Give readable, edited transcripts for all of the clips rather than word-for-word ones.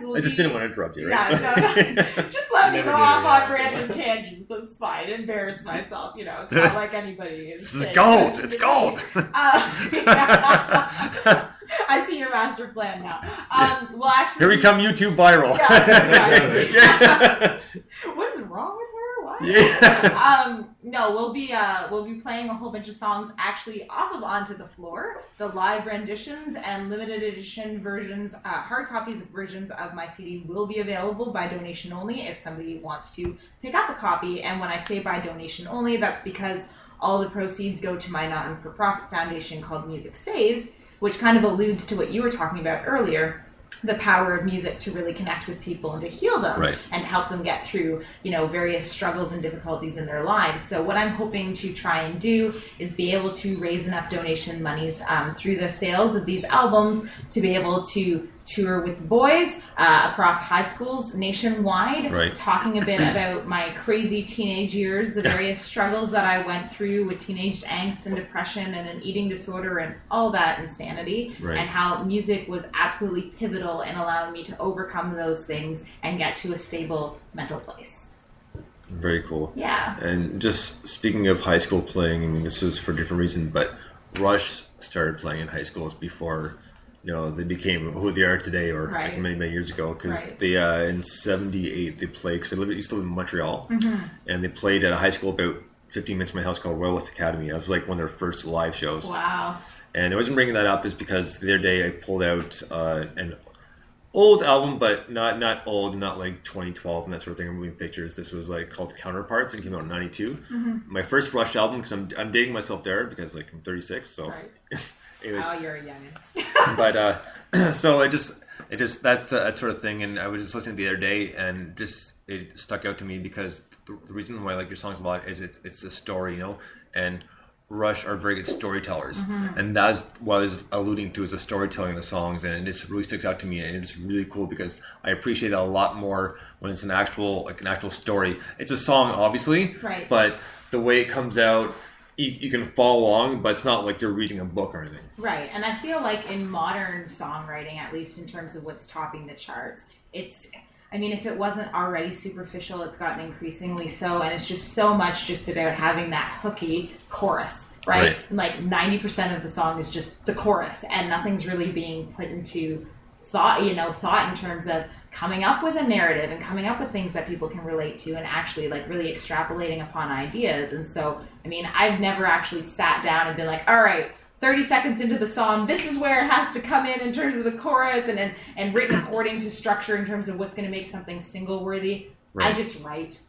will I just didn't want to interrupt you, right? Yeah, no. Just let me go off on random tangents. That's fine. Embarrass myself. It's not like anybody is. This is gold. It's gold. I see your master plan now. Well, actually, here we come, YouTube viral. Yeah. What is wrong with her? What? Yeah. No, we'll be playing a whole bunch of songs actually off of Onto the Floor, the live renditions and limited edition versions, hard copies versions of my CD will be available by donation only if somebody wants to pick up a copy. And when I say by donation only, that's because all the proceeds go to my not-for-profit foundation called Music Saves, which kind of alludes to what you were talking about earlier, the power of music to really connect with people and to heal them and help them get through, various struggles and difficulties in their lives. So what I'm hoping to try and do is be able to raise enough donation monies through the sales of these albums to be able to tour with the boys across high schools nationwide, talking a bit about my crazy teenage years, the various struggles that I went through with teenage angst and depression and an eating disorder and all that insanity, and how music was absolutely pivotal in allowing me to overcome those things and get to a stable mental place. Very cool. Yeah. And just speaking of high school playing, this was for a different reason, but Rush started playing in high schools before they became who they are today, or like many, many years ago. Because they in '78 they played. Because I used to live in Montreal, and they played at a high school about 15 minutes from my house called Royal West Academy. I was like one of their first live shows. Wow! And the reason I'm bringing that up is because the other day I pulled out an old album, but not old, not like 2012 and that sort of thing. I'm moving pictures. This was like called Counterparts and came out in '92. My first Rush album, because I'm dating myself there because like I'm 36, so. You're a youngin'. But so it just that's that sort of thing. And I was just listening the other day, and just it stuck out to me because the reason why I like your songs a lot is it's a story, and Rush are very good storytellers, and that's what I was alluding to, is the storytelling of the songs, and it just really sticks out to me, and it's really cool because I appreciate that a lot more when it's an actual story. It's a song, obviously, but the way it comes out. You can follow along, but it's not like you're reading a book or anything. Right, and I feel like in modern songwriting, at least in terms of what's topping the charts, if it wasn't already superficial, it's gotten increasingly so, and it's just so much just about having that hooky chorus, right? Like 90% of the song is just the chorus, and nothing's really being put into thought in terms of coming up with a narrative and coming up with things that people can relate to and actually like really extrapolating upon ideas. And so, I've never actually sat down and been like, all right, 30 seconds into the song, this is where it has to come in terms of the chorus and written according to structure in terms of what's going to make something single worthy. I just write.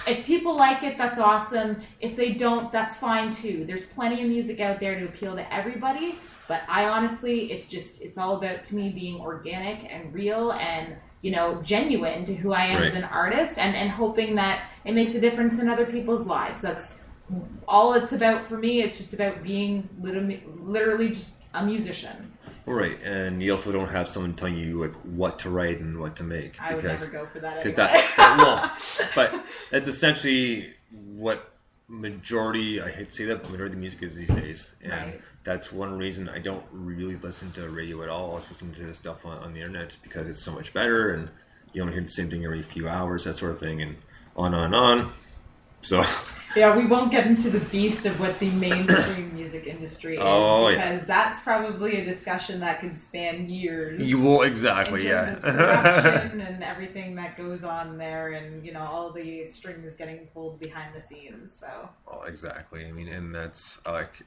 If people like it, that's awesome. If they don't, that's fine too. There's plenty of music out there to appeal to everybody. But I honestly, it's all about, to me, being organic and real and, genuine to who I am as an artist and hoping that it makes a difference in other people's lives. That's all it's about for me. It's just about being literally just a musician. Right, and you also don't have someone telling you like what to write and what to make. I would never go for that anyway. But that's essentially what majority, I hate to say that, but majority of the music is these days. And that's one reason I don't really listen to radio at all. I was listening to this stuff on the internet because it's so much better, and you don't hear the same thing every few hours, that sort of thing, and on and on. So yeah, we won't get into the beast of what the mainstream music industry is, because that's probably a discussion that could span years. You will, exactly, in terms of production and everything that goes on there, and all the strings getting pulled behind the scenes. So. Oh, exactly. And that's like,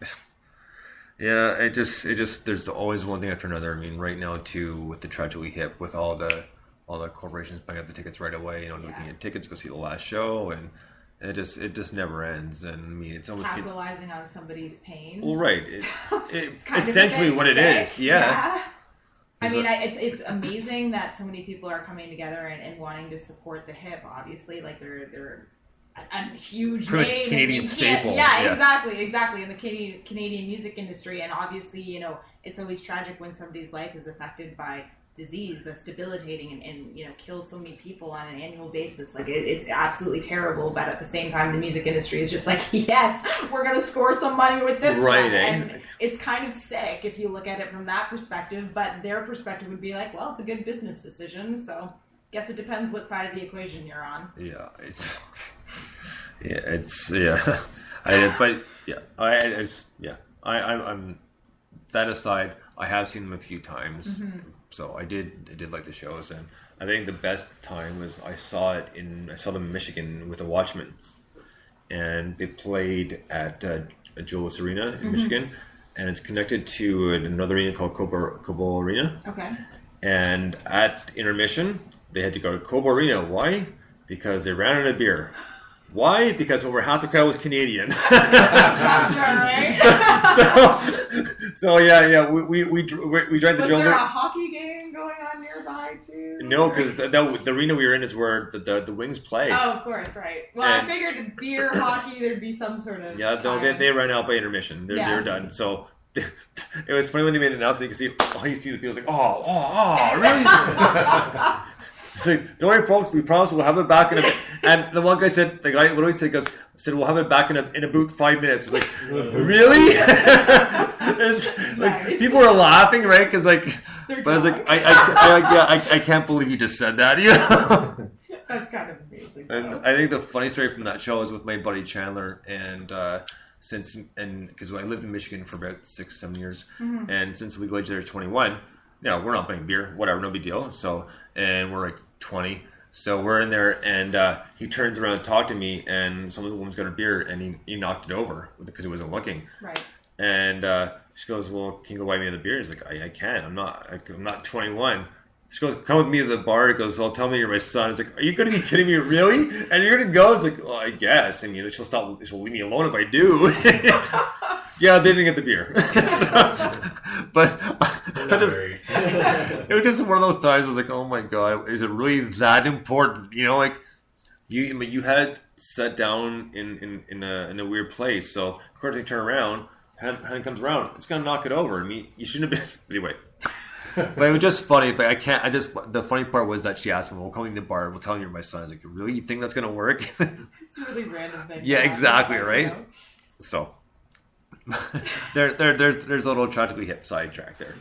yeah, it just there's always one thing after another. Right now too, with the tragedy hip, with all the corporations buying up the tickets right away, looking at tickets, go see the last show, and it just never ends. And it's almost capitalizing on somebody's pain. Well, right. It's essentially what it is. Yeah. It's amazing that so many people are coming together and wanting to support the hip. Obviously, like they're a huge pretty name, much Canadian staple. Yeah, exactly. In the Canadian music industry, and obviously, it's always tragic when somebody's life is affected by disease that's debilitating and kills so many people on an annual basis. Like it's absolutely terrible, but at the same time the music industry is just like, yes, we're gonna score some money with this one. And it's kind of sick if you look at it from that perspective, but their perspective would be like, well, it's a good business decision, so guess it depends what side of the equation you're on. I'm that aside, I have seen them a few times. So I did like the shows, and I think the best time was I saw them in Michigan with the Watchmen, and they played at Julius Arena in Michigan, and it's connected to another arena called Cobo Arena. Okay. And at intermission, they had to go to Cobo Arena. Why? Because they ran out of beer. Why? Because over half the crowd was Canadian. So we drank the Was there a hockey game going on nearby too? No, because the arena we were in is where the Wings play. Oh, of course, right. Well, I figured beer, hockey, there'd be some sort of they ran out by intermission. They're done. So it was funny when they made the announcement. You see the people like, oh, really? It's like, don't worry, folks. We promise we'll have it back in a bit. And the one guy said, the guy literally said, we'll have it back in about 5 minutes. It's like, really? It's like people are laughing, right? Because but I was like, I can't believe you just said that. That's kind of amazing. And I think the funny story from that show is with my buddy Chandler, and because I lived in Michigan for about 6-7 years, and since the legal age there is 21, we're not buying beer, whatever, no big deal. So, and we're like 20. So we're in there, and he turns around to talk to me, and some of the woman's got a beer, and he knocked it over because he wasn't looking. Right. And she goes, "Well, can you go buy me another beer?" He's like, "I can't. I'm not 21." She goes, "Come with me to the bar." He goes, "Well, tell me you're my son." He's like, "Are you going to be kidding me? Really? And you're going to go?" It's like, "Well, I guess. I mean, she'll leave me alone if I do." Yeah, they didn't get the beer. But it was just one of those times. I was like, "Oh my god, is it really that important?" Like you had it set down in a weird place. So of course they turn around, hand comes around, it's gonna knock it over. I mean, you shouldn't have been anyway. But it was just funny. But the funny part was that she asked me, "We'll come in the bar. We'll tell you you're my son." I was like, "Really? You think that's gonna work?" It's a really random thing. Yeah, exactly, right? So. there's a little tragically hip sidetrack there.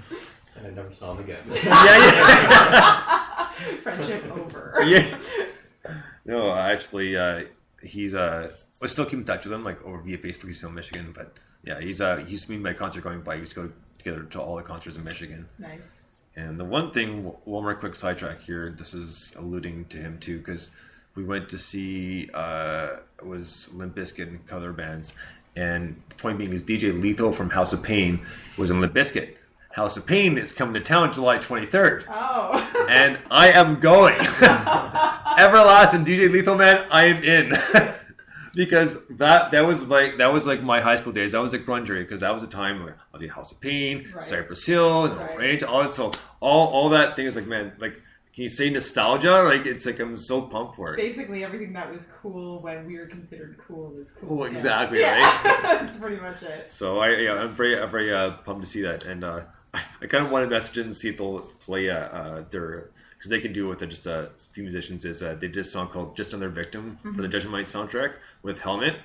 And I never saw him again. Yeah. Friendship over. Yeah. No, actually, he's I still keep in touch with him, like over via Facebook. He's still in Michigan, but yeah, he used to be my concert going by. We used to go together to all the concerts in Michigan. Nice. And the one more quick sidetrack here. This is alluding to him too, because we went to see it was Limp Bizkit and other bands. And the point being is DJ Lethal from House of Pain was in Limp Bizkit. House of Pain is coming to town July 23rd. Oh. And I am going. Everlasting DJ Lethal, man, I am in. Because that was like my high school days. That was the grunge era, because that was the time where I was in House of Pain, right. Cypress Hill, Rage, all that thing is like, man, like, can you say nostalgia? Like, it's like I'm so pumped for it. Basically, everything that was cool when we were considered cool is cool. Oh, exactly, right? That's pretty much it. So I'm very pumped to see that, and I kind of want to message them and see if they'll play their, because they can do it with just a few musicians. Is they did a song called "Just Another Victim" for the Judgment Night soundtrack with Helmet.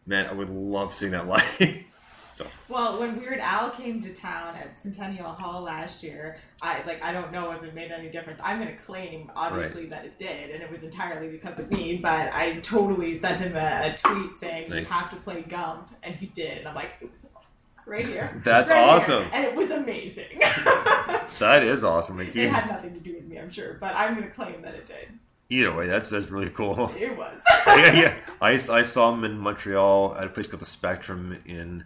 Man, I would love seeing that live. So. Well, when Weird Al came to town at Centennial Hall last year, I don't know if it made any difference. I'm going to claim, obviously, that it did, and it was entirely because of me, but I totally sent him a tweet saying, nice. You have to play Gump, and he did. And I'm like, it was right here. That's right awesome. Here. And it was amazing. That is awesome. Like, it had nothing to do with me, I'm sure, but I'm going to claim that it did. Either way, that's really cool. It was. Yeah. I saw him in Montreal at a place called the Spectrum in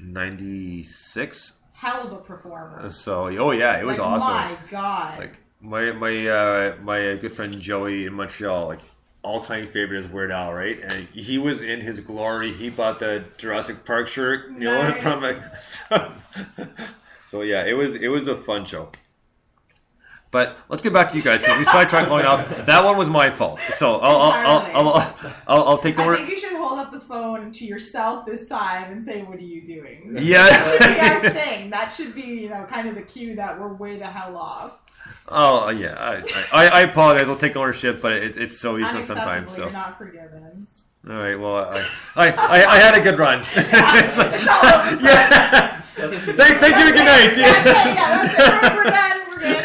96. Hell of a performer. So it was awesome. My God. Like my good friend Joey in Montreal, like all-time favorite is Weird Al, right? And he was in his glory. He bought the Jurassic Park shirt, nice. From so yeah, it was a fun show. But let's get back to you guys, because we sidetracked long enough. That one was my fault, so I'll take over. I think you should hold up the phone to yourself this time and say, "What are you doing?" Yeah, that should be our thing. That should be, kind of the cue that we're way the hell off. Oh yeah, I apologize. I'll take ownership, but it's so easy sometimes. So you're not forgiven. all right. Well, I had a good run. Yeah. Thank you. Good night. Yeah, we're done. We're good.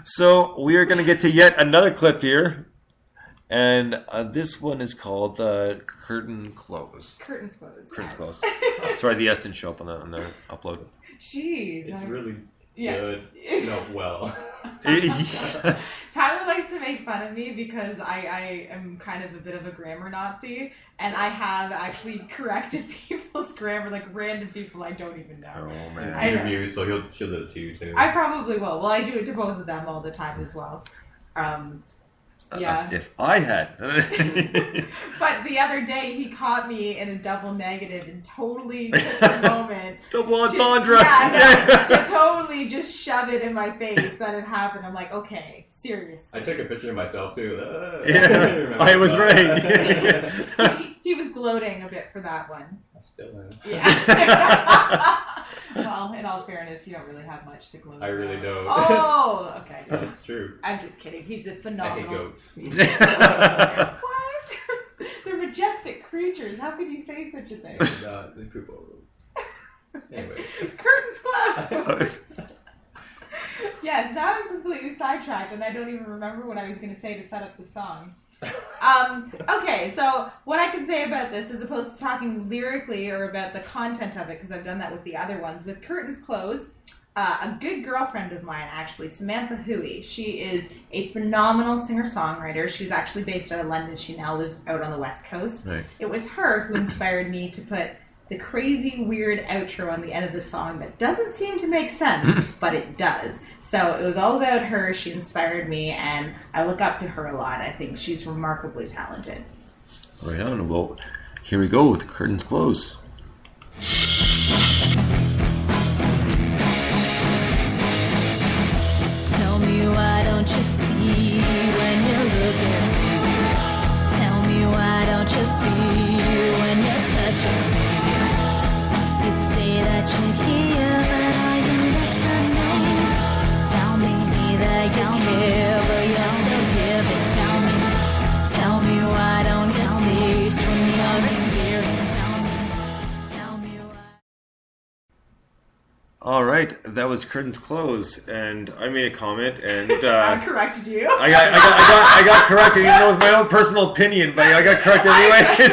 So we are going to get to yet another clip here, and this one is called "Curtain Close." Curtains closed. Curtains close. Sorry, the S didn't show up on the upload. Jeez. It's really good. No, well. Tyler likes to make fun of me because I am kind of a bit of a grammar Nazi, and I have actually corrected people's grammar, like random people I don't even know. Oh man. I interview, so she'll do it to you too. I probably will. Well, I do it to both of them all the time as well. Yeah. If I had. But the other day he caught me in a double negative and totally took the moment. Double entendre. To totally just shove it in my face that it happened. I'm like, okay, seriously. I took a picture of myself too. I was right. He was gloating a bit for that one. I still am. Yeah. Well, in all fairness, you don't really have much to gloat. I really don't. Oh, okay. That's true. I'm just kidding. He's a I phenomenal. hate goats. What? They're majestic creatures. How could you say such a thing? They poop over. Anyway. Curtains closed. Yes, now I'm completely sidetracked, and I don't even remember what I was going to say to set up the song. Okay, so what I can say about this, as opposed to talking lyrically or about the content of it, because I've done that with the other ones, with Curtains Closed, a good girlfriend of mine, actually, Samantha Hui, she is a phenomenal singer-songwriter. She was actually based out of London. She now lives out on the West Coast. Right. It was her who inspired me to put the crazy, weird outro on the end of the song that doesn't seem to make sense, but it does. So it was all about her. She inspired me, and I look up to her a lot. I think she's remarkably talented. Right on. Well, here we go with Curtains Close. Tell me why don't you see when you look at me? Tell me why don't you feel when you're touching me? You say that you hear, but are you listening? Tell me that you care, but you're still giving. Tell me why don't you taste when you're experiencing? Tell me why. All right, that was Curtains Close, and I made a comment, and I corrected you. I got corrected, even though it was my own personal opinion, but I got corrected anyways.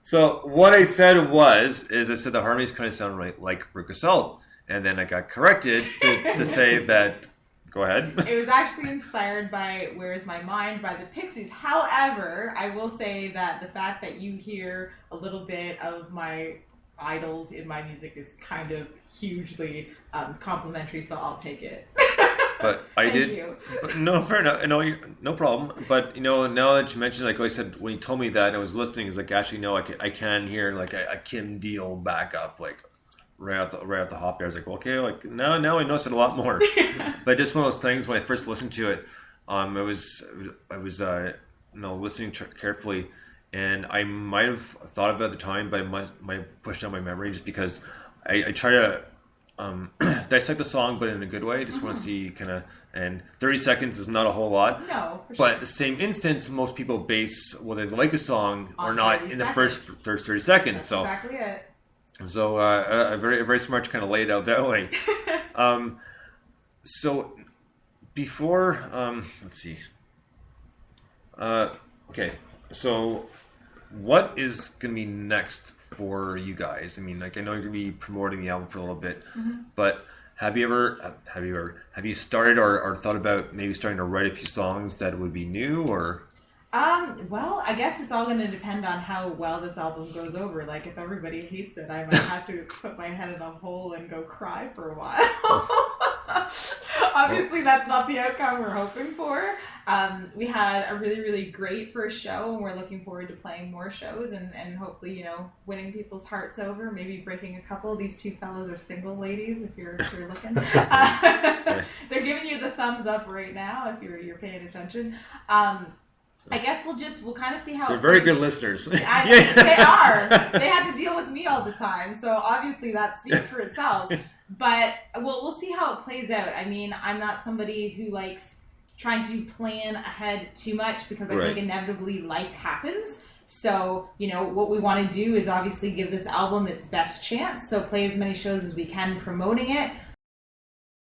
So what I said is I said the harmonies kind of sound right like Brick of Salt, and then I got corrected to say that. Go ahead. It was actually inspired by Where's My Mind by the Pixies. However, I will say that the fact that you hear a little bit of my idols in my music is kind of hugely complimentary, so I'll take it. But I Thank did. you. But no, fair enough. No problem. But now that you mentioned, like I said, when you told me that, I was listening. It's like actually, no, I can hear like a Kim Deal backup, like right out the hop there. I was like, okay, like now I notice it a lot more. But just one of those things when I first listened to it, I was listening carefully, and I might have thought of it at the time, but I might push down my memory just because I try to dissect the song, but in a good way. I just want to see kind of, and 30 seconds is not a whole lot. No, for but sure. at the same instance, most people base whether they like a song or On not 30 in the seconds. first 30 seconds. That's So exactly it. So very smart to kind of lay it out that way. So before let's see. Okay, so what is gonna be next for you guys? I mean, like I know you're gonna be promoting the album for a little bit, but have you started or thought about maybe starting to write a few songs that would be new or? Well, I guess it's all going to depend on how well this album goes over. Like, if everybody hates it, I might have to put my head in a hole and go cry for a while. Obviously, that's not the outcome we're hoping for. We had a really, really great first show, and we're looking forward to playing more shows and hopefully, winning people's hearts over, maybe breaking a couple. These two fellows are single ladies, if you're looking. They're giving you the thumbs up right now if you're paying attention. I guess we'll kind of see how They're very good listeners. They are. They had to deal with me all the time, so obviously that speaks for itself. But we'll see how it plays out. I mean, I'm not somebody who likes trying to plan ahead too much because I think inevitably life happens. So, what we want to do is obviously give this album its best chance. So play as many shows as we can promoting it.